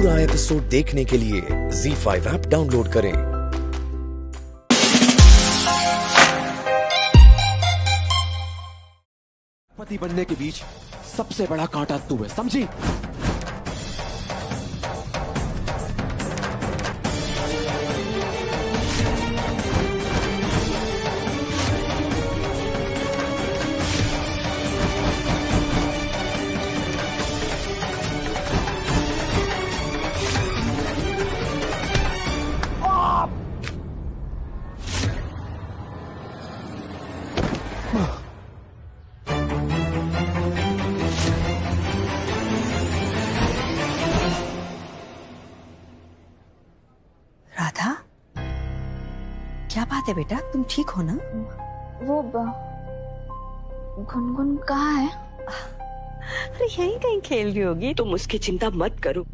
पूरा एपिसोड देखने के लिए ZEE5 ऐप डाउनलोड करें। पति बनने के बीच सबसे बड़ा कांटा तू है, समझी? राधा, क्या बात है बेटा, तुम ठीक हो ना? वो गुनगुन कहाँ है? अरे यहीं कहीं खेल रही होगी। तुम उसकी चिंता मत करो।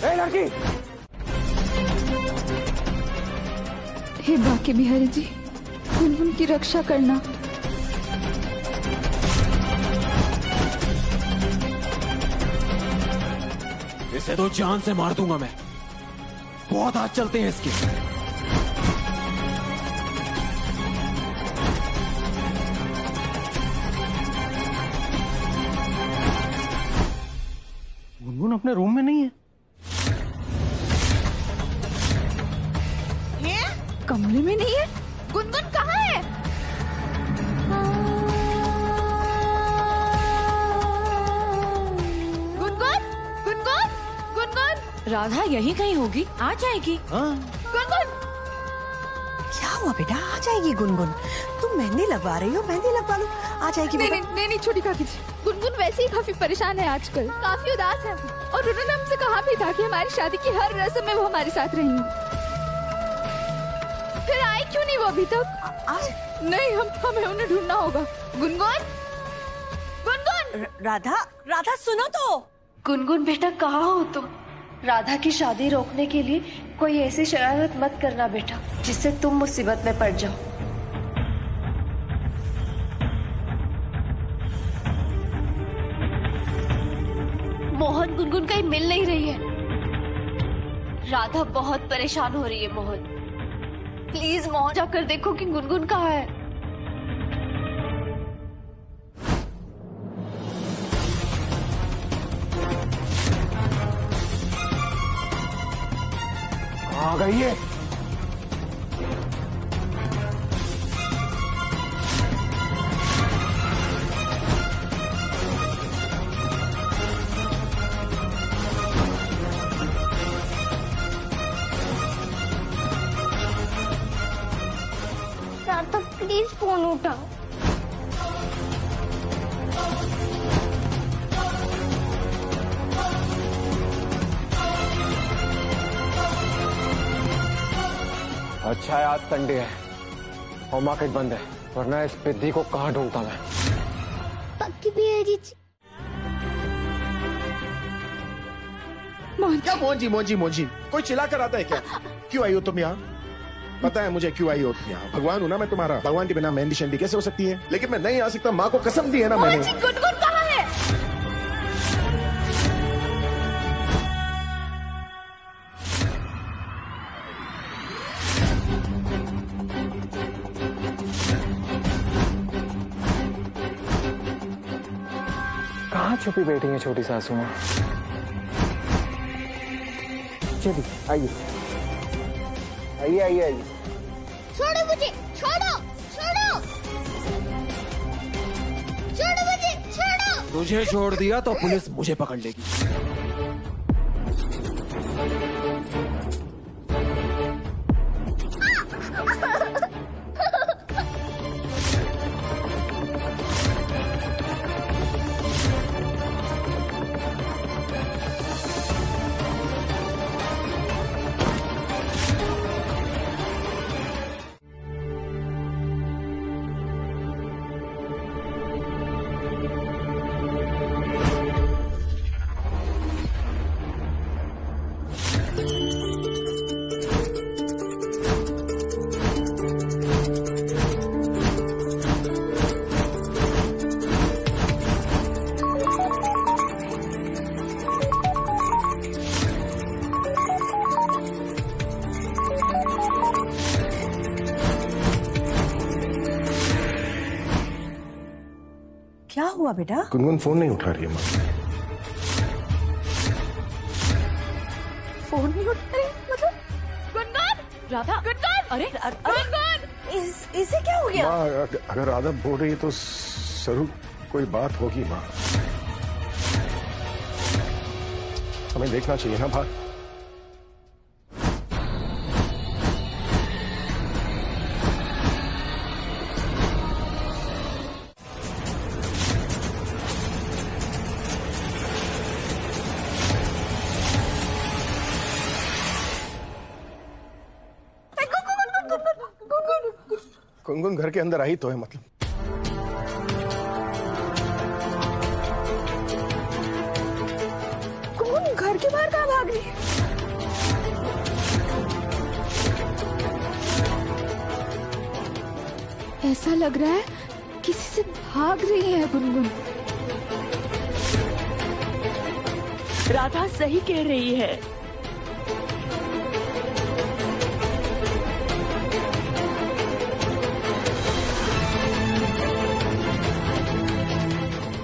ए लड़की! हे बाके बिहारी जी, गुनगुन की रक्षा करना। इसे तो जान से मार दूंगा मैं। बहुत हाथ चलते हैं इसके। गुनगुन अपने रूम में नहीं है। कमरे में नहीं है? गुनगुन कहाँ है? गुनगुन, गुनगुन, गुनगुन। राधा यहीं कहीं होगी, आ जाएगी। गुनगुन, क्या हुआ बेटा, आ जाएगी गुनगुन। तुम मेहंदी लगवा रही हो, मेहंदी लगवा लो, आ जाएगी। नहीं नहीं नहीं, छोटी काकी जी, गुनगुन वैसे ही काफी परेशान है आजकल, काफी उदास है और उन्होंने हमसे कहा भी था कि हमारी शादी की हर रस्म में वो हमारे साथ रहेंगी। फिर आई क्यों नहीं वो अभी तक? नहीं, हमें उन्हें ढूंढना होगा। गुनगुन, गुनगुन। राधा, राधा सुनो तो। गुनगुन बेटा, कहाँ हो तुम? राधा की शादी रोकने के लिए कोई ऐसी शरारत मत करना बेटा, जिससे तुम मुसीबत में पड़ जाओ। मोहन, गुनगुन कहीं मिल नहीं रही है। राधा बहुत परेशान हो रही है। मोहन, प्लीज मोहन, जाकर देखो कि गुनगुन कहाँ है। आ गई है। तो प्लीज फोन उठाओ। अच्छा है आज संडे है और मार्केट बंद है, वरना इस पिद्दी को कहाँ ढूंढता मैं। पक्की बिहारी जी। क्या मोजी मोजी मोजी, कोई चिल्ला कर आता है क्या? क्यों आई हो तुम यहाँ? पता है मुझे क्यों आई हो तुम यहाँ। भगवान हूँ ना मैं तुम्हारा। भगवान के बिना मेहंदी शेंदी कैसे हो सकती है? लेकिन मैं नहीं आ सकता, माँ को कसम दी है ना मैंने। गुनगुन कहाँ है? कहाँ छुपी बैठी है छोटी सासू माँ? चलिए आइए आइए आइए आइए। छोड़ो मुझे, छोड़ो, छोड़ो, छोड़ो मुझे, छोड़ो। तुझे छोड़ दिया तो पुलिस मुझे पकड़ लेगी। हुआ बेटा? गुनगुन फोन नहीं उठा रही है माँ। फोन नहीं उठा रही मतलब? गुनगुन, राधा, गुनगुन, अरे गुनगुन। इसे क्या हो गया? माँ अगर राधा बोल रही है तो जरूर कोई बात होगी माँ। हमें देखना चाहिए ना बाहर। गुनगुन घर के अंदर आई तो है मतलब? गुनगुन घर के बाहर कहाँ भाग रही है? ऐसा लग रहा है किसी से भाग रही है गुनगुन। राधा सही कह रही है।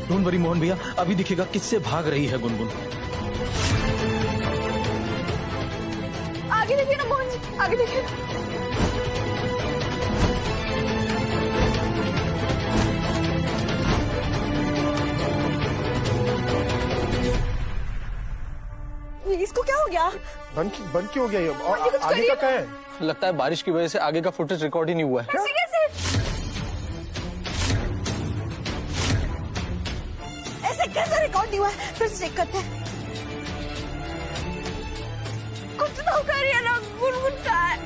डोंट वरी मोहन भैया, अभी दिखेगा किससे भाग रही है गुनगुन। आगे देखिए ना मोहन जी, आगे देखिए। इसको क्या हो गया? बंद क्यों हो गया ये? और आगे का क्या है? लगता है बारिश की वजह से आगे का फुटेज रिकॉर्ड ही नहीं हुआ है। ऐसे कैसे रिकॉर्ड नहीं हुआ है? फिर से चेक करते हैं। कुछ तो करिए ना, गुनगुन का है।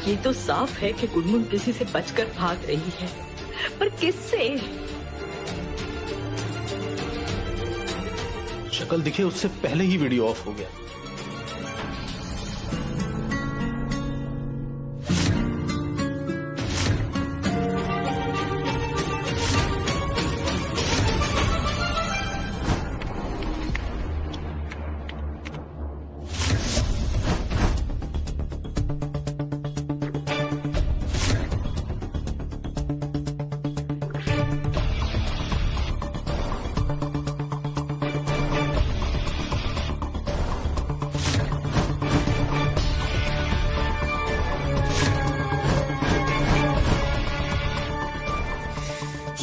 ये तो साफ है कि गुनगुन किसी से बचकर भाग रही है, पर किससे? शक्ल दिखे उससे पहले ही वीडियो ऑफ हो गया।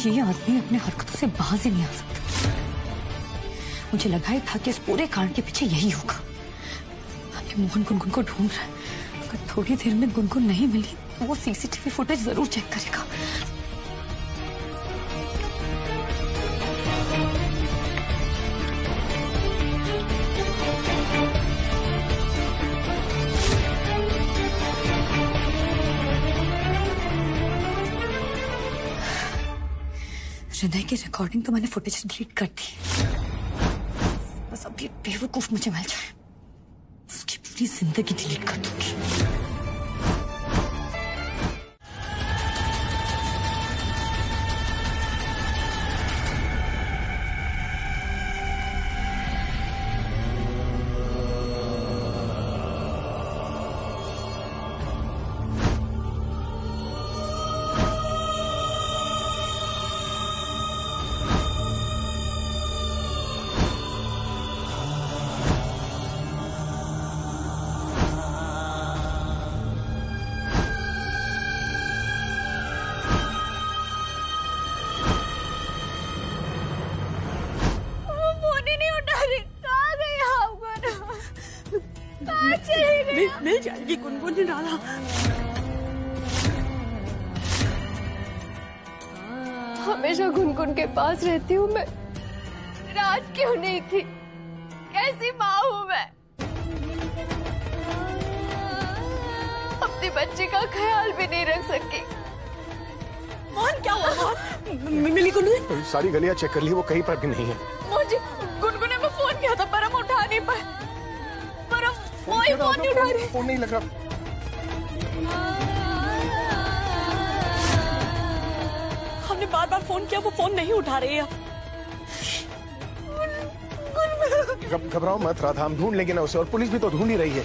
ये आदमी अपने हरकतों से बाहर से नहीं आ सकता। मुझे लगा ही था कि इस पूरे कांड के पीछे यही होगा। अभी मोहन गुनगुन को ढूंढ रहा है। अगर थोड़ी देर में गुनगुन नहीं मिली तो वो सीसीटीवी फुटेज जरूर चेक करेगा। हृदय की रिकॉर्डिंग तो मैंने फुटेज डिलीट कर दी। बस अब ये बेवकूफ मुझे मिल जाए, उसकी पूरी जिंदगी डिलीट कर दूंगी। मिल जाएगी गुनगुन ने डाला। हमेशा गुनगुन के पास रहती हूँ मैं, रात क्यों नहीं थी? कैसी माँ हूँ मैं? अपनी बच्ची का ख्याल भी नहीं रख सकी। मोहन क्या हुआ? मिली गुनगुन? सारी गलियां चेक कर ली, वो कहीं पर भी नहीं है। मुझे गुनगुन ने फोन किया था पर हम उठा नहीं पाए। पर हम कोई फोन नहीं उठा रही। फोन नहीं लगा। हमने बार बार फोन किया, वो फोन नहीं उठा रही है। घबराओ मत राधा, हम ढूंढ लेंगे ना उसे, और पुलिस भी तो ढूंढ ही रही है।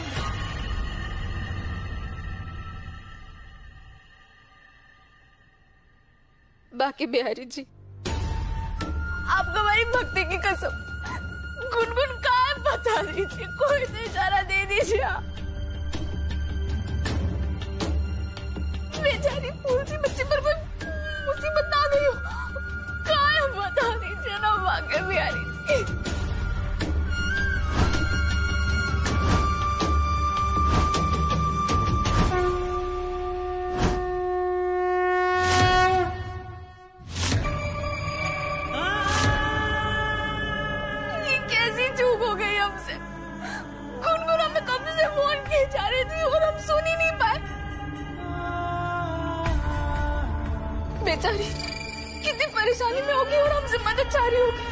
बाकी बिहारी जी, आपको हमारी भक्ति की कसम, गुनगुन कहाँ है बता दीजिए, कोई तो इशारा दे दीजिए आप। बेचारी फूल सी बच्ची पर कोई मुसीबत आ गई हो, कहाँ है बता दीजिए ना बाकी बिहारी जी। चूक हो गई हमसे, गुनगुन हमें कब से फोन किए जा रही थी और हम सुन ही नहीं पाए। बेचारी कितनी परेशानी में होगी और हमसे मदद चाह रही होगी।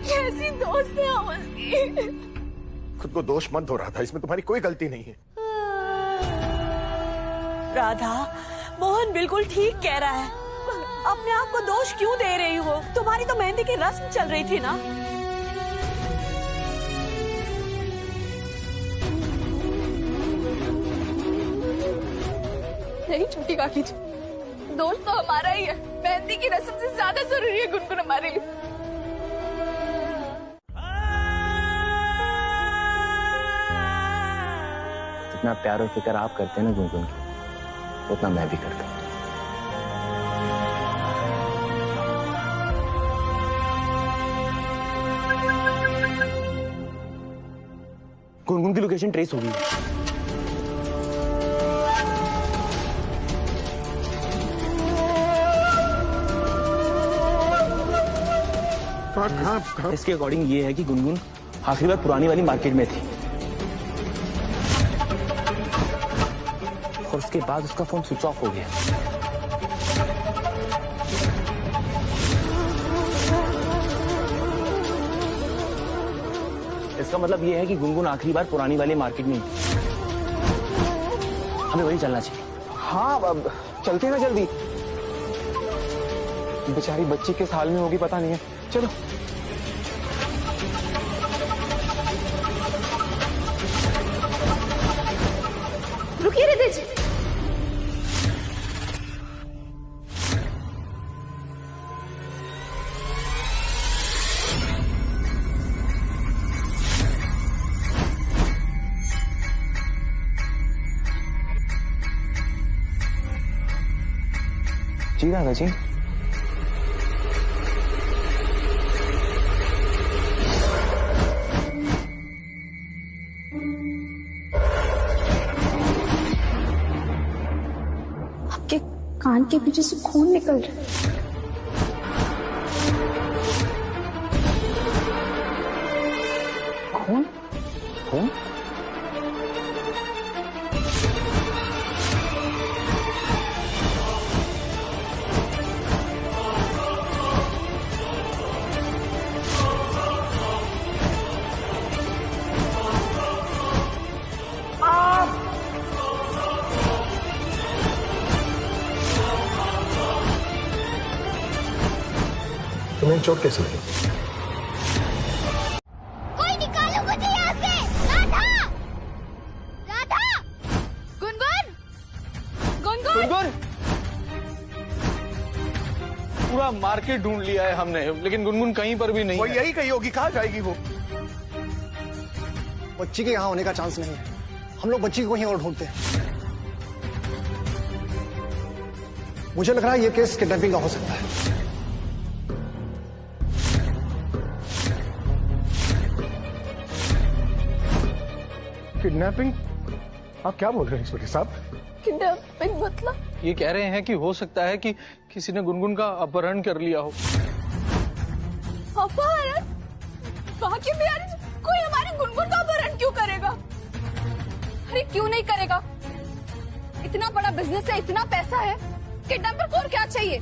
कैसी दोस्त है हम उसकी। खुद को दोष मंद हो रहा था, इसमें तुम्हारी कोई गलती नहीं है। राधा, मोहन बिल्कुल ठीक कह रहा है। अपने आप को दोष क्यों दे रही हो? तुम्हारी तो मेहंदी की रस्म चल रही थी ना। नहीं छोटी काकी जी, दोष तो हमारा ही है। मेहंदी की रस्म से ज्यादा जरूरी है गुनगुन हमारे लिए। जितना प्यार और फिक्र आप करते हैं ना गुनगुन की, उतना मैं भी करता हूँ। गुनगुन की लोकेशन ट्रेस हो गई है। कहाँ? इसके अकॉर्डिंग ये है कि गुनगुन आखिरी बार पुरानी वाली मार्केट में थी और उसके बाद उसका फोन स्विच ऑफ हो गया। इसका मतलब यह है कि गुनगुन आखिरी बार पुरानी वाली मार्केट में थी। हमें वही चलना चाहिए। हाँ, अब चलते ना जल्दी। बेचारी बच्ची किस हाल में होगी पता नहीं है। चलो। रुकिए रिद्धि जी। जी दादा जी। आपके कान के पीछे से खून निकल रहा है। खून? खून? तुम्हें चोट कैसे लगी? कोई निकालो मुझे यहाँ से। राधा, राधा, गुनगुन, गुनगुन, गुनगुन, पूरा मार्केट ढूंढ लिया है हमने, लेकिन गुनगुन कहीं पर भी नहीं वो है। यही कही होगी, कहाँ जाएगी वो? बच्ची के यहाँ होने का चांस नहीं है। हम लोग बच्ची को कहीं और ढूंढते हैं। मुझे लग रहा है ये केस किडनैपिंग का हो सकता है। किडनैपिंग? आप क्या बोल रहे हैं छोटे साहब? किडनैपिंग मतलब? ये कह रहे हैं कि हो सकता है कि किसी ने गुनगुन का अपहरण कर लिया हो। अपहरण? बाकी बिहारी जी, कोई हमारी गुनगुन का अपहरण क्यों करेगा? अरे क्यों नहीं करेगा? इतना बड़ा बिजनेस है, इतना पैसा है, किडनैपर को और क्या चाहिए?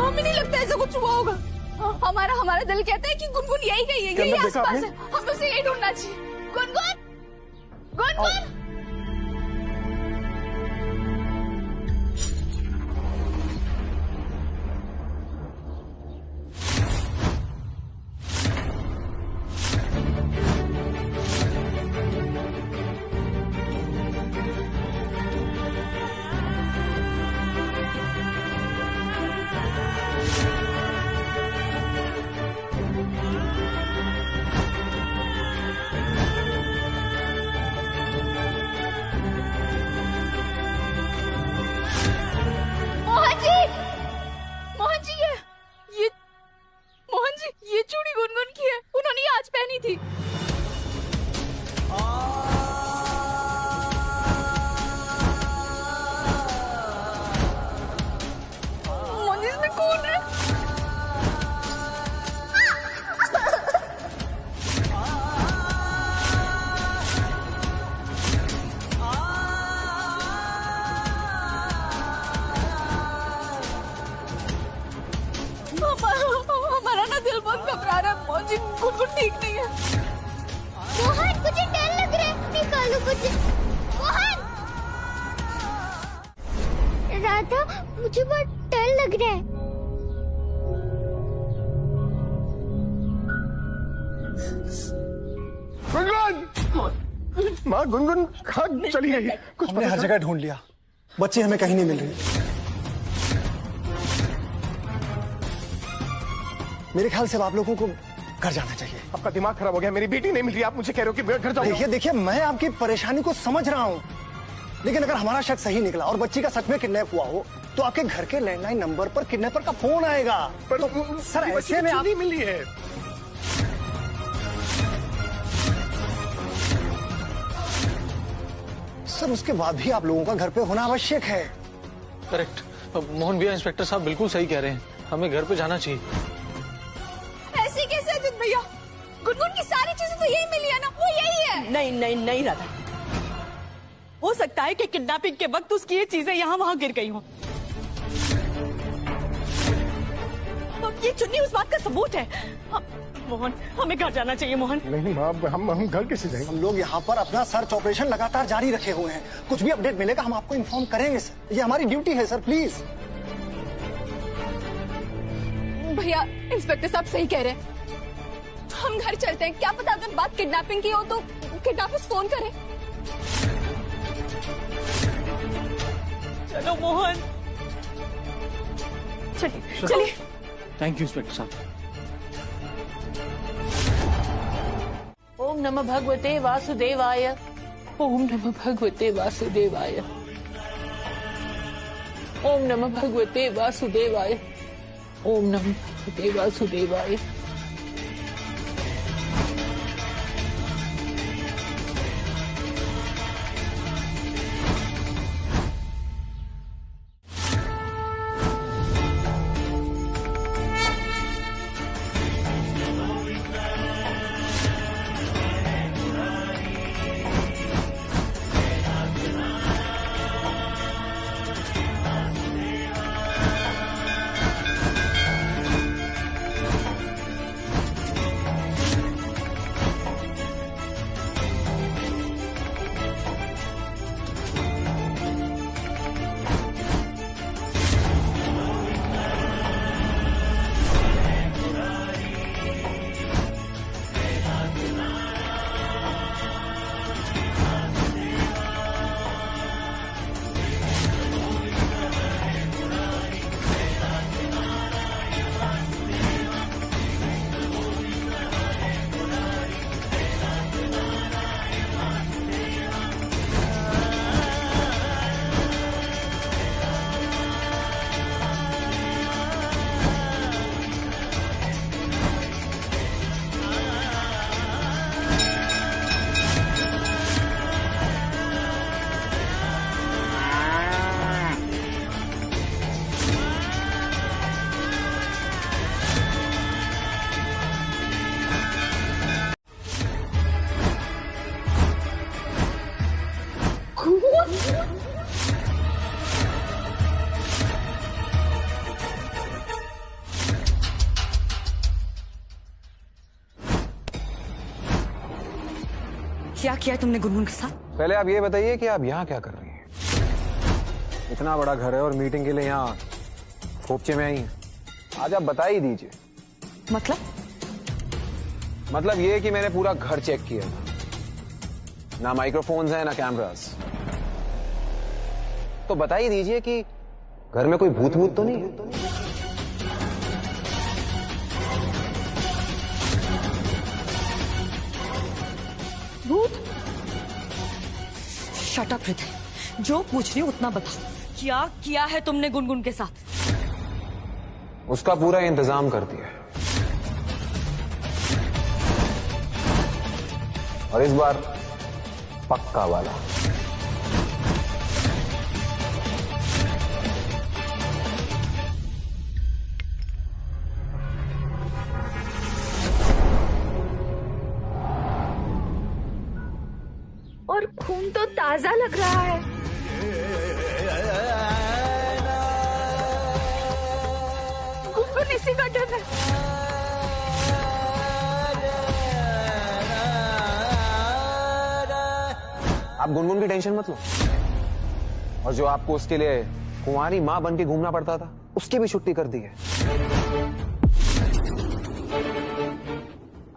हमें नहीं लगता ऐसा कुछ हुआ होगा। हमारा दिल कहता है कि गुनगुन यही गई है, यही आसपास है, हमें उसे यही ढूंढना चाहिए। गुनगुन, गुनगुन। ये चूड़ी गुनगुन की है, उन्होंने ये आज पहनी थी। मोहन जी इसमें कौन है? हमारा ना दिल बहुत घबरा रहा है मोहन जी, गुनगुन ठीक नहीं है। मोहन मुझे डर लग रहा है, निकालो मुझे। मोहन, राधा मुझे बहुत डर लग रहा है। गुनगुन, माँ गुनगुन कहाँ चली गई? कुछ हमने हर जगह ढूंढ लिया, बच्चे हमें कहीं नहीं मिल रही। मेरे ख्याल से आप लोगों को घर जाना चाहिए। आपका दिमाग खराब हो गया, मेरी बेटी नहीं मिल रही, आप मुझे कह रहे हो कि मैं घर जाऊंगा? देखिए मैं आपकी परेशानी को समझ रहा हूँ, लेकिन अगर हमारा शक सही निकला और बच्ची का सच में किडनैप हुआ हो तो आपके घर के लैंडलाइन नंबर पर किडनैपर का फोन आएगा। पर तो, सर ऐसे में आप नहीं मिली है। सर उसके बाद भी आप लोगों का घर पे होना आवश्यक है। करेक्ट, मोहन भैया, इंस्पेक्टर साहब बिल्कुल सही कह रहे हैं, हमें घर पे जाना चाहिए। ऐसे कैसे अजित भैया? गुनगुन की सारी चीजें तो यही मिली है ना, वो यही है। नहीं नहीं नहीं राधा, हो सकता है कि किडनैपिंग के वक्त उसकी ये चीजें यहाँ वहाँ गिर गई हों। ये चुन्नी उस बात का सबूत है। मोहन, हमें घर जाना चाहिए मोहन। नहीं माँ, हम घर कैसे जाएंगे? हम लोग यहाँ पर अपना सर्च ऑपरेशन लगातार जारी रखे हुए हैं, कुछ भी अपडेट मिलेगा हम आपको इन्फॉर्म करेंगे सर, ये हमारी ड्यूटी है सर, प्लीज। भैया इंस्पेक्टर साहब सही कह रहे हैं, हम घर चलते हैं। क्या पता अगर बात किडनैपिंग की हो तो किडनैपर्स फोन करें। चलो मोहन, चलिए चलिए। थैंक यू इंस्पेक्टर साहब। ओम नमः भगवते वासुदेवाय। ओम नमः भगवते वासुदेवाय। ओम नमः भगवते वासुदेवाय। ओम नमः भगवते वासुदेवाय। क्या किया तुमने गुनगुन के साथ? पहले आप ये बताइए कि आप यहाँ क्या कर रही हैं? इतना बड़ा घर है और मीटिंग के लिए यहाँ खोपचे में आई हैं। आज आप बता ही दीजिए। मतलब ये कि मैंने पूरा घर चेक किया था, ना माइक्रोफोन्स हैं ना कैमरास। तो बता ही दीजिए कि घर में कोई भूत तो नहीं है? भूत? शट अप हृदय, जो पूछ रही हो उतना बताओ। क्या किया है तुमने गुनगुन के साथ? उसका पूरा इंतजाम कर दिया है, और इस बार पक्का वाला। और खून तो ताजा लग रहा है। गुनगुन इसी का डर है। आप गुनगुन की टेंशन मत लो, और जो आपको उसके लिए कुंवारी मां बन के घूमना पड़ता था, उसकी भी छुट्टी कर दी है।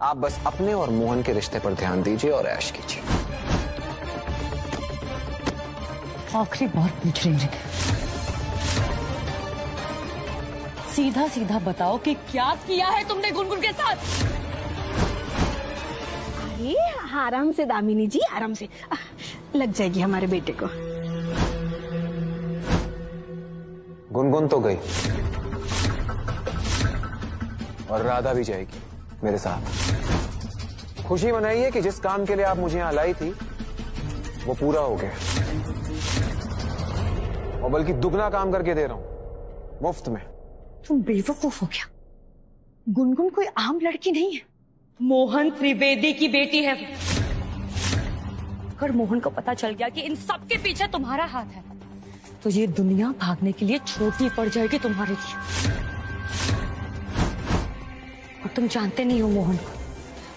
आप बस अपने और मोहन के रिश्ते पर ध्यान दीजिए और ऐश कीजिए। आखिरी बार पूछ रही हूँ, सीधा सीधा बताओ कि क्या किया है तुमने गुनगुन के साथ? अरे आराम से दामिनी जी, आराम से, लग जाएगी हमारे बेटे को। गुनगुन तो गई और राधा भी जाएगी मेरे साथ। खुशी मनाइए कि जिस काम के लिए आप मुझे यहां लाई थी वो पूरा हो गया, और बल्कि दुगना काम करके दे रहा हूं, मुफ्त में। तुम बेवकूफ हो क्या? गुनगुन कोई आम लड़की नहीं है, मोहन त्रिवेदी की बेटी है। अगर मोहन को पता चल गया कि इन सब के पीछे तुम्हारा हाथ है, तो ये दुनिया भागने के लिए छोटी पड़ जाएगी तुम्हारे लिए। और तुम जानते नहीं हो मोहन को,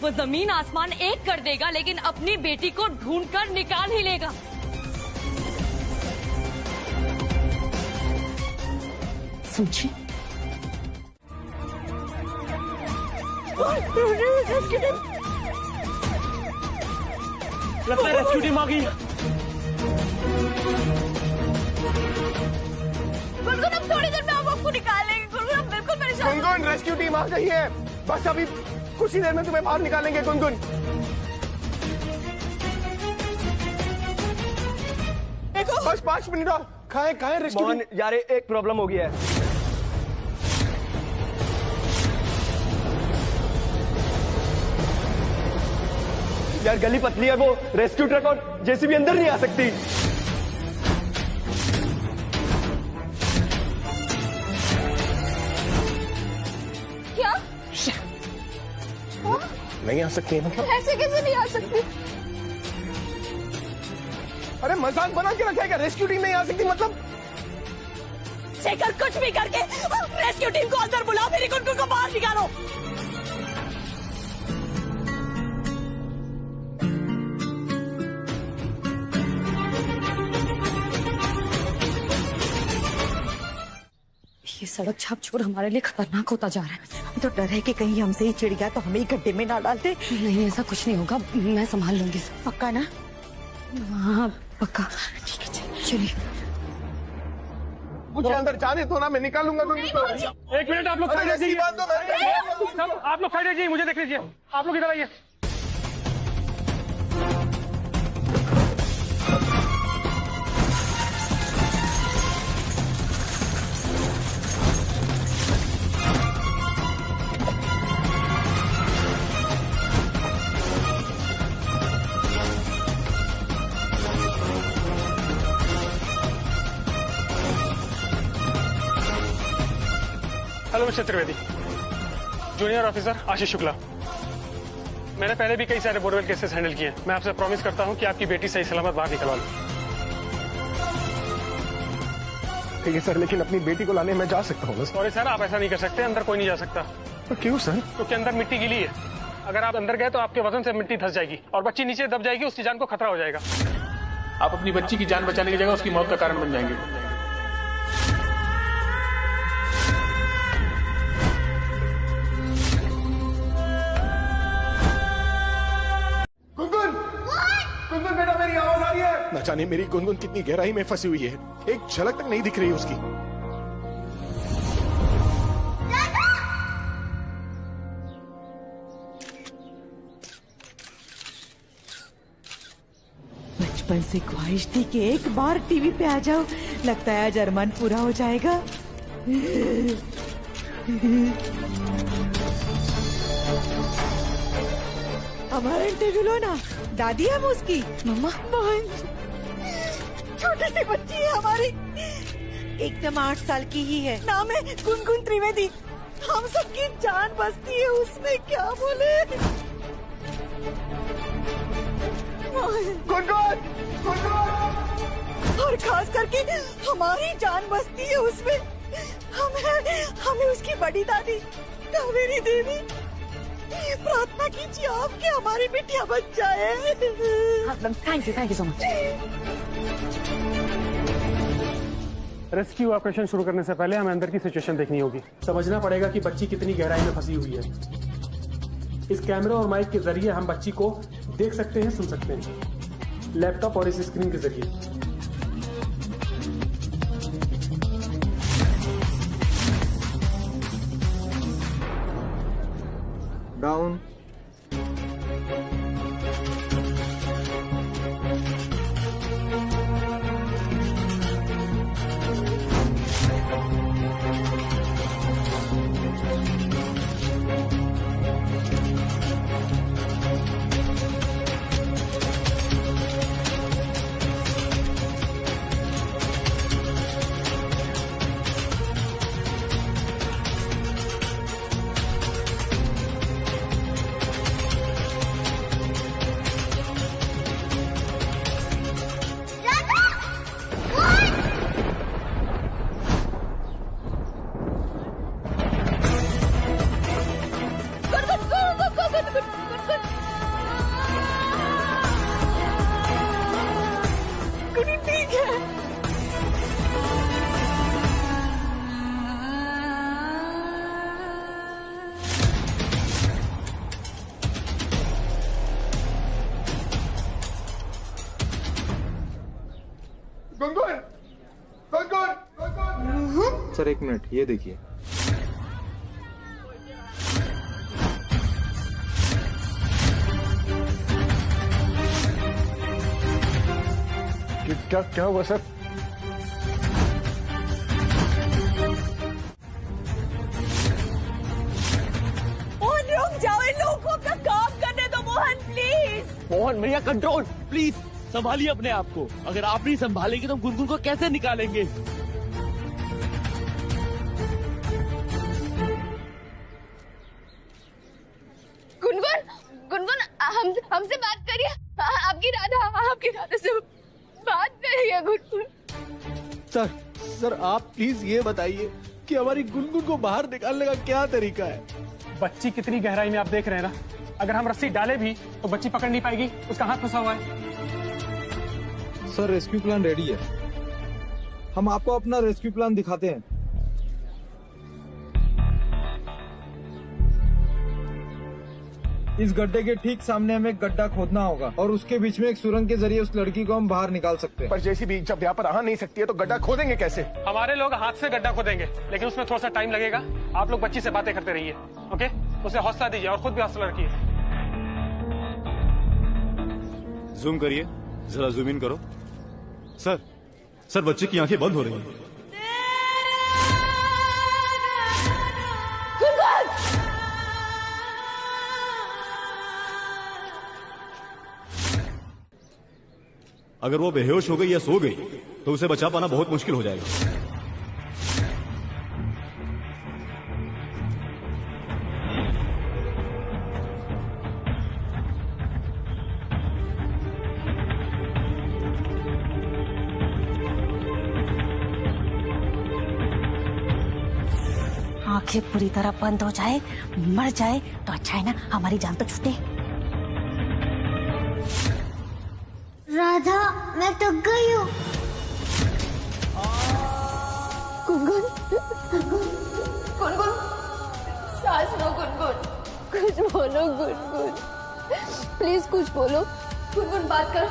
वो जमीन आसमान एक कर देगा, लेकिन अपनी बेटी को ढूंढकर निकाल ही लेगा। सोचिए। लगता है रेस्क्यू टीम आ गई। गुनगुन, अब थोड़ी देर में हम आपको निकालेंगे। गुनगुन, हम बिल्कुल परेशान। गुनगुन, रेस्क्यू टीम आ गई है, बस अभी कुछ ही देर में तुम्हें बाहर निकालेंगे। गुनगुन, बस 5 मिनट और। कहाँ रेस्क्यू टीम? यार एक प्रॉब्लम हो गया है। यार गली पतली है, वो रेस्क्यू ट्रक और जेसीबी अंदर नहीं आ सकती। क्या? नहीं आ सकती मतलब? ऐसे कैसे नहीं आ सकती? अरे मजाक बना के रखा है क्या? रेस्क्यू टीम नहीं आ सकती मतलब? शेखर, कुछ भी करके रेस्क्यू टीम को अंदर बुलाओ, मेरी गुनगुन को बाहर निकालो। ये सड़क छाप छोड़ हमारे लिए खतरनाक होता जा रहा है। तो डर है कि कहीं हमसे ही चिढ़ गया तो हमें ही गड्ढे में ना डाल दे। नहीं, ऐसा कुछ नहीं होगा, मैं संभाल लूंगी। पक्का ना? हाँ पक्का। ठीक है, चलिए। मुझे अंदर जाने दो ना, मैं निकालूंगा। एक मिनट, आप लोग साइड रहिए। आप लोग साइड रहिए, मुझे देख लीजिए। आप लोग इधर आइए। Hello mister Trivedi, junior officer Ashish Shukla. मैंने पहले भी कई सारे बोरवेल केसेस हैंडल किए हैं। मैं आपसे प्रॉमिस करता हूं कि आपकी बेटी सही सलामत बाहर निकलवा लूं। ठीक है सर, लेकिन अपनी बेटी को लाने मैं जा सकता हूँ? सॉरी सर, आप ऐसा नहीं कर सकते, अंदर कोई नहीं जा सकता। क्यों सर? क्योंकि अंदर मिट्टी गीली है अगर आप अंदर गए तो आपके वजन से मिट्टी धंस जाएगी और बच्ची नीचे दब जाएगी, उसकी जान को खतरा हो जाएगा। आप अपनी बच्ची की जान बचाने की जगह उसकी मौत का कारण बन जाएंगे। गुनगुन, गुनगुन बेटा मेरी आवाज आ रही है? न जाने मेरी गुनगुन कितनी गहराई में फंसी हुई है, एक झलक तक नहीं दिख रही उसकी। बचपन से ख्वाहिश थी कि एक बार टीवी पे आ जाओ, लगता है आज अरमान पूरा हो जाएगा। हमारा इंटरव्यू लो ना, दादी हम उसकी। मम्मा, छोटी सी बच्ची है हमारी, एकदम 8 साल की ही है, नाम है गुनगुन त्रिवेदी। हम सबकी जान बसती है उसमें, क्या बोले। गुनगुन, गुनगुन, और खास करके हमारी जान बसती है उसमें। हमें उसकी बड़ी दादी कावेरी देवी, प्रार्थना कीजिए आपके हमारी बिटिया बच जाए। Thank you so much. Rescue operation शुरू करने से पहले हमें अंदर की सिचुएशन देखनी होगी। समझना पड़ेगा कि बच्ची कितनी गहराई में फंसी हुई है। इस कैमरे और माइक के जरिए हम बच्ची को देख सकते हैं, सुन सकते हैं, लैपटॉप और इस स्क्रीन के जरिए। डाउन। सर 1 मिनट, ये देखिए। क्या हुआ सर? मोहन रुक जाओ, इन लोगों को अपना काम करने दो। मोहन प्लीज। मोहन भैया कंट्रोल प्लीज, संभालिए अपने आप को। अगर आप नहीं संभालेंगे तो हम गुनगुन को कैसे निकालेंगे? गुनगुन हमसे बात करिए। आपकी राधा से बात करिए गुनगुन। सर आप प्लीज ये बताइए कि हमारी गुनगुन को बाहर निकालने का क्या तरीका है? बच्ची कितनी गहराई में आप देख रहे हैं ना, अगर हम रस्सी डाले भी तो बच्ची पकड़ नहीं पाएगी, उसका हाथ फंसा हुआ है। सर रेस्क्यू प्लान रेडी है, हम आपको अपना रेस्क्यू प्लान दिखाते हैं। इस गड्ढे के ठीक सामने हमें एक गड्ढा खोदना होगा और उसके बीच में एक सुरंग के जरिए उस लड़की को हम बाहर निकाल सकते हैं। पर जेसीबी जब यहाँ पर आ नहीं सकती है तो गड्ढा खोदेंगे कैसे? हमारे लोग हाथ से गड्ढा खोदेंगे, लेकिन उसमें थोड़ा सा टाइम लगेगा। आप लोग बच्ची से बातें करते रहिए, ओके? उसे हौसला दीजिए और खुद भी हौसला रखिए। जूम करिए, जरा जूम इन करो। सर बच्चे की आंखें बंद हो रही हैं। अगर वो बेहोश हो गई या सो गई तो उसे बचा पाना बहुत मुश्किल हो जाएगा। आंखें पूरी तरह बंद हो जाए, मर जाए तो अच्छा है ना, हमारी जान तो छूटे। राधा, मैं थक गई हूँ। गुनगुन, गुनगुन, सांस लो गुनगुन, कुछ बोलो गुनगुन, प्लीज कुछ बोलो गुनगुन, बात करो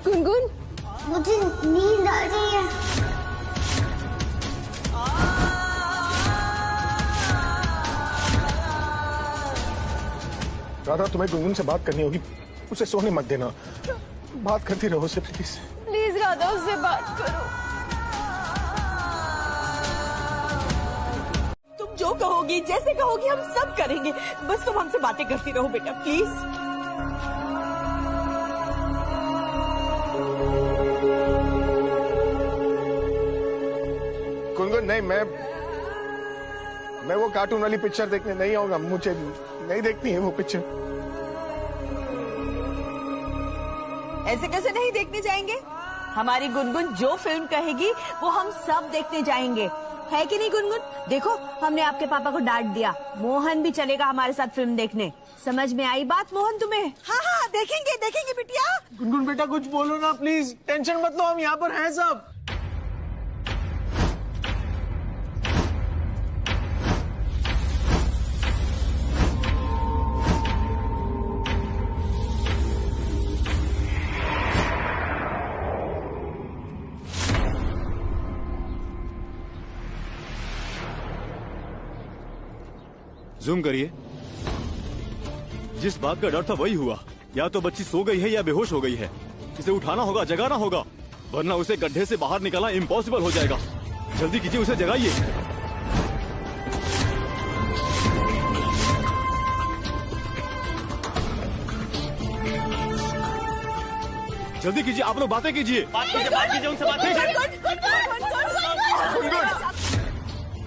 गुनगुन। मुझे नींद आ रही है। राधा, तुम्हें गुनगुन से बात करनी होगी, उसे सोने मत देना, बात करती रहो उसे प्लीज। प्लीज राधा, उससे बात करो। तुम जो कहोगी, जैसे कहोगी, हम सब करेंगे, बस तुम हमसे बातें करती रहो बेटा, प्लीज। गुनगुन, नहीं, मैं वो कार्टून वाली पिक्चर देखने नहीं आऊंगा, मुझे नहीं देखनी है वो पिक्चर। ऐसे कैसे नहीं देखने जाएंगे? हमारी गुनगुन जो फिल्म कहेगी वो हम सब देखने जाएंगे, है कि नहीं गुनगुन? देखो, हमने आपके पापा को डांट दिया, मोहन भी चलेगा हमारे साथ फिल्म देखने। समझ में आई बात मोहन तुम्हें? हाँ हाँ, देखेंगे देखेंगे बिटिया। गुनगुन बेटा कुछ बोलो ना प्लीज, टेंशन मत लो, हम यहाँ पर हैं सब। जूम करिए। जिस बात का डर था वही हुआ, या तो बच्ची सो गई है या बेहोश हो गई है। इसे उठाना होगा, जगाना होगा, वरना उसे गड्ढे से बाहर निकालना इम्पॉसिबल हो जाएगा। जल्दी कीजिए, उसे जगाइए। जल्दी कीजिए, आप लोग बातें कीजिए। बात कीजिए उनसे, बात कीजिए।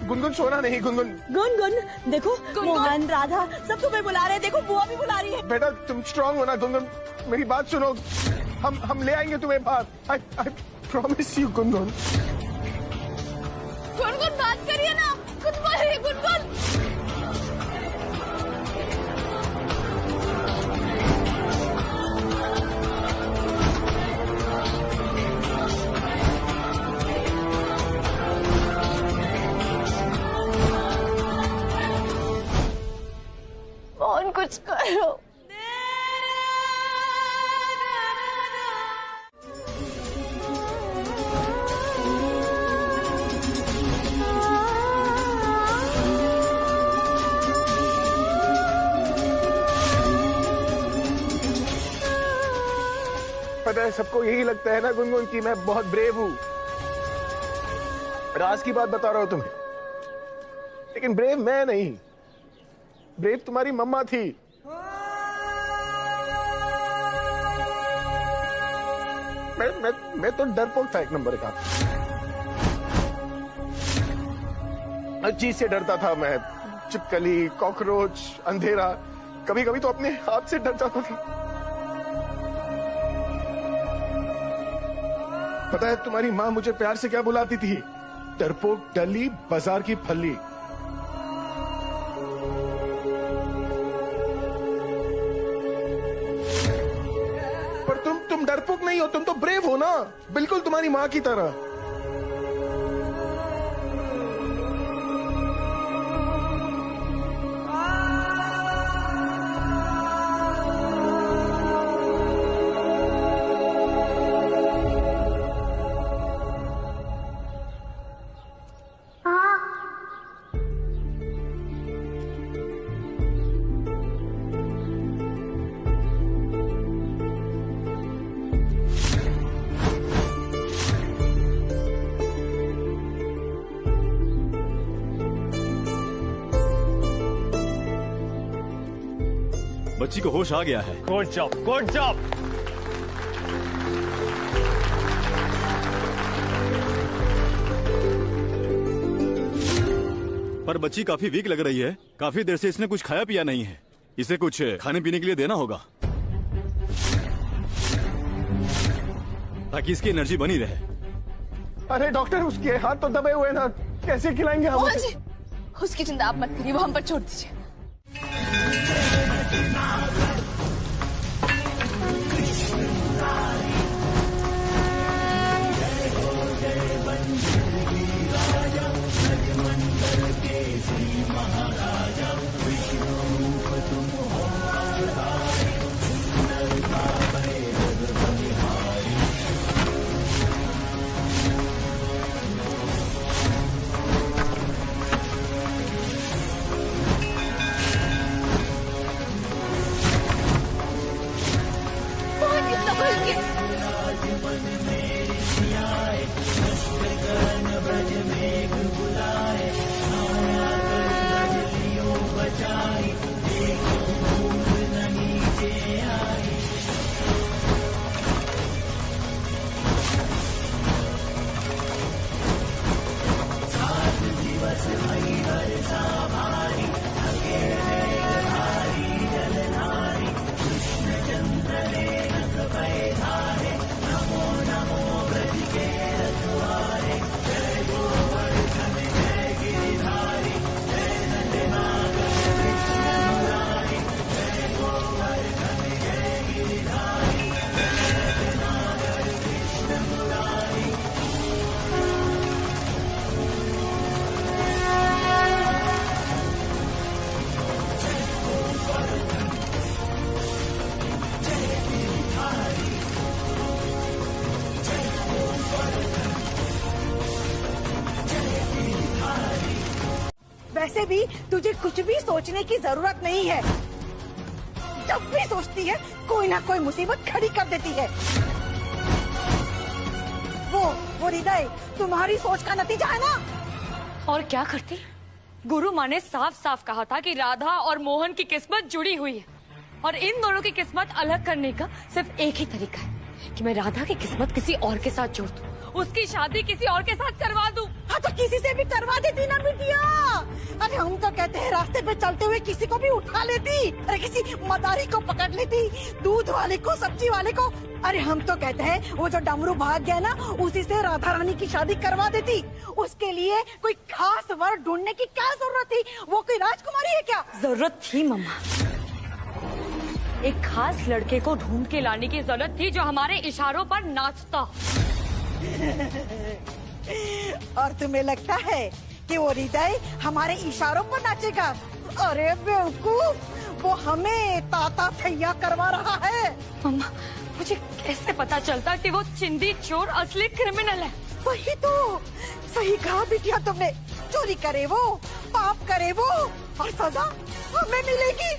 गुनगुन सोना नहीं। गुनगुन, गुनगुन देखो, मोहन, राधा सब तुम्हें बुला रहे हैं, देखो बुआ भी बुला रही है। बेटा तुम स्ट्रांग हो ना। गुनगुन मेरी बात सुनो, हम ले आएंगे तुम्हें बाहर। I promise you. Gungun, Gungun बात करिए ना, कुछ बोलिए गुनगुन। मोहन कुछ करो। पता है सबको यही लगता है ना गुनगुन कि मैं बहुत ब्रेव हूँ। राज की बात बता रहा हूँ तुम्हें, लेकिन ब्रेव मैं नहीं, ब्रेव तुम्हारी मम्मा थी। मैं तो डरपोक था एक नंबर का। हर चीज से डरता था मैं, चिपकली, कॉकरोच, अंधेरा, कभी कभी तो अपने हाथ से डर जाता था। पता है तुम्हारी माँ मुझे प्यार से क्या बुलाती थी? डरपोक, डली, बाजार की फली। पर तुम डरपोक नहीं हो, तुम तो ब्रेव हो ना, बिल्कुल तुम्हारी माँ की तरह। बच्ची को होश आ गया है। Good job, good job. पर बच्ची काफी वीक लग रही है, काफी देर से इसने कुछ खाया पिया नहीं है। इसे कुछ खाने पीने के लिए देना होगा ताकि इसकी एनर्जी बनी रहे। अरे डॉक्टर, उसके हाथ तो दबे हुए ना, कैसे खिलाएंगे हम? उसकी चिंता आप मत करिए, वो हम पर छोड़ दीजिए। वैसे भी तुझे कुछ भी सोचने की जरूरत नहीं है। जब भी सोचती है कोई ना कोई मुसीबत खड़ी कर देती है। वो हृदय तुम्हारी सोच का नतीजा है ना। और क्या करती? गुरु माँ ने साफ साफ कहा था कि राधा और मोहन की किस्मत जुड़ी हुई है और इन दोनों की किस्मत अलग करने का सिर्फ एक ही तरीका है कि मैं राधा की किस्मत किसी और के साथ जोड़ दूं, उसकी शादी किसी और के साथ करवा दूं। हाँ तो किसी से भी करवा देती ना बिटिया। अरे हम तो कहते हैं रास्ते पे चलते हुए किसी को भी उठा लेती, अरे किसी मदारी को पकड़ लेती, दूध वाले को, सब्जी वाले को। अरे हम तो कहते हैं वो जो डमरू भाग गया ना, उसी से राधा रानी की शादी करवा देती। उसके लिए कोई खास वर ढूंढने की क्या जरूरत थी? वो कोई राजकुमारी है क्या? जरूरत थी मम्मा, एक खास लड़के को ढूंढ के लाने की जरूरत थी जो हमारे इशारों पर नाचता। और तुम्हें लगता है कि वो हृदय हमारे इशारों पर नाचेगा? अरे बेवकूफ, वो हमें ताता थैया करवा रहा है। मम्मा मुझे कैसे पता चलता कि वो चिंदी चोर असली क्रिमिनल है? वही तो सही कहा बिटिया तुमने। चोरी करे वो, पाप करे वो, और सजा हमें मिलेगी।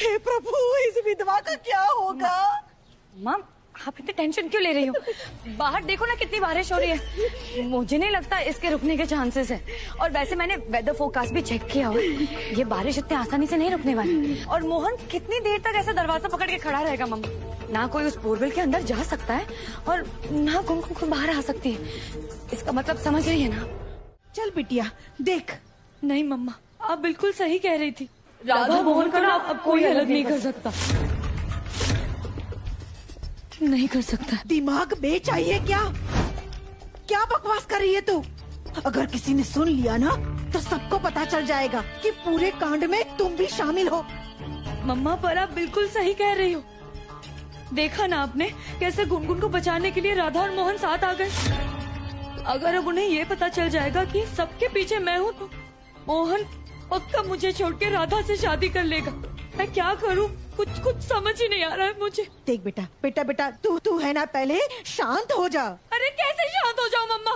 हे प्रभु, इस विधवा का क्या होगा? मम आप इतनी टेंशन क्यों ले रही हो? बाहर देखो ना कितनी बारिश हो रही है। मुझे नहीं लगता इसके रुकने के चांसेस है। और वैसे मैंने वेदर फोरकास्ट भी चेक किया हुआ, ये बारिश इतने आसानी से नहीं रुकने वाली। और मोहन कितनी देर तक ऐसा दरवाजा पकड़ के खड़ा रहेगा मम्मा? ना कोई उस बोरवेल के अंदर जा सकता है और ना गुनगुन बाहर आ सकती है। इसका मतलब समझ रही है ना? चल बिटिया देख। नहीं मम्मा, आप बिल्कुल सही कह रही थी। राधा मोहन का ना अब कोई अलग नहीं कर सकता, नहीं कर सकता। दिमाग बेचाइए क्या? क्या बकवास कर रही है तू? अगर किसी ने सुन लिया ना तो सबको पता चल जाएगा कि पूरे कांड में तुम भी शामिल हो। मम्मा पर आप बिल्कुल सही कह रही हो। देखा ना आपने कैसे गुनगुन को बचाने के लिए राधा और मोहन साथ आ गए। अगर अब उन्हें ये पता चल जाएगा कि सबके पीछे मैं हूँ तो मोहन पक्का मुझे छोड़ के राधा से शादी कर लेगा। मैं क्या करूँ? कुछ समझ ही नहीं आ रहा है मुझे। देख बेटा बेटा बेटा, तू है ना, पहले शांत हो जा। अरे कैसे शांत हो जाऊँ मम्मा?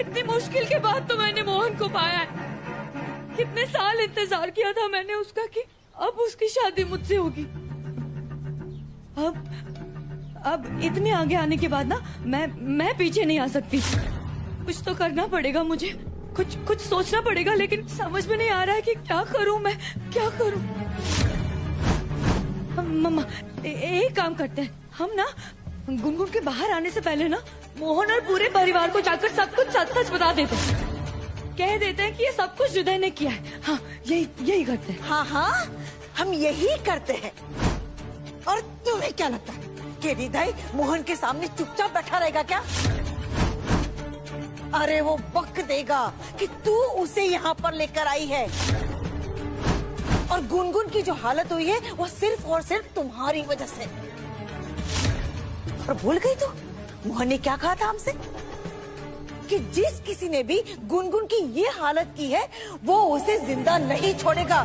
इतनी मुश्किल के बाद तो मैंने मोहन को पाया है। कितने साल इंतजार किया था मैंने उसका कि अब उसकी शादी मुझसे होगी। अब इतने आगे आने के बाद ना मैं पीछे नहीं आ सकती। कुछ तो करना पड़ेगा मुझे, कुछ सोचना पड़ेगा, लेकिन समझ में नहीं आ रहा है कि क्या करूं मैं, क्या करूं। मम्मा एक काम करते हैं, हम ना गुनगुन के बाहर आने से पहले ना मोहन और पूरे परिवार को जाकर सब कुछ सच बता देते हैं। कह देते हैं कि ये सब कुछ हृदय ने किया है। हाँ यही करते हैं। हाँ हम यही करते हैं। और तुम्हें क्या लगता है कि हृदय मोहन के सामने चुपचाप बैठा रहेगा क्या? अरे वो बक देगा कि तू उसे यहाँ पर लेकर आई है, और गुनगुन की जो हालत हुई है वो सिर्फ और सिर्फ तुम्हारी वजह से। और भूल गई तू मोहन ने क्या कहा था हमसे कि जिस किसी ने भी गुनगुन की ये हालत की है वो उसे जिंदा नहीं छोड़ेगा,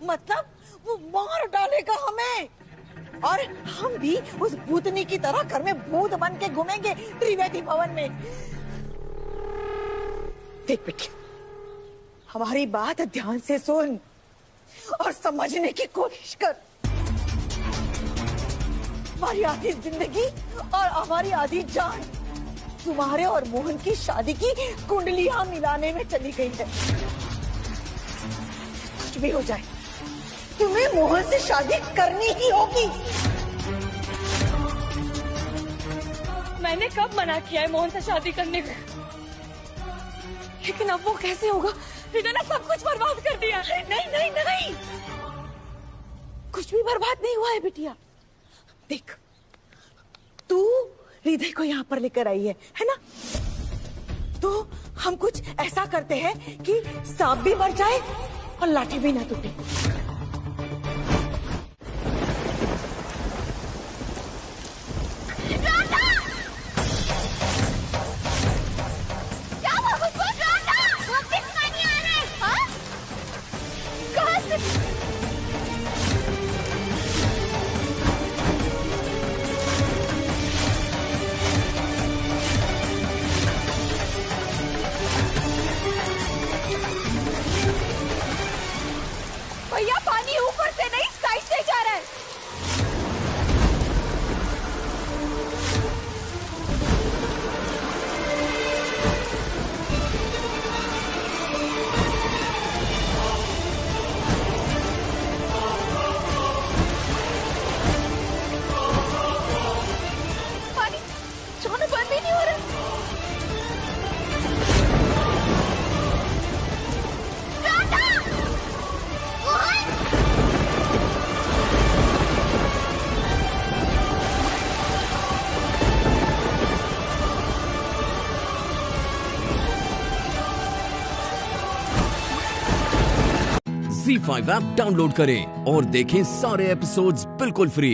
मतलब वो मार डालेगा हमें, और हम भी उस भूतनी की तरह घर में भूत बन के घूमेंगे त्रिवेदी भवन में। देख बेटी, हमारी बात ध्यान से सुन और समझने की कोशिश कर। हमारी आधी जिंदगी और हमारी आधी जान तुम्हारे और मोहन की शादी की कुंडलियां मिलाने में चली गई है। कुछ भी हो जाए तुम्हें मोहन से शादी करनी ही होगी। मैंने कब मना किया है मोहन से शादी करने को? लेकिन अब वो कैसे होगा? हृदय ने सब कुछ बर्बाद कर दिया। नहीं नहीं नहीं, कुछ भी बर्बाद नहीं हुआ है बिटिया। देख, तू हृदय को यहाँ पर लेकर आई है ना? तो हम कुछ ऐसा करते हैं कि सांप भी मर जाए और लाठी भी ना टूटे। भैया पानी ऊपर से नहीं साइड से जा रहा है। पानी जाना बंद ही नहीं हो रहा। ZEE5 ऐप डाउनलोड करें और देखें सारे एपिसोड्स बिल्कुल फ्री।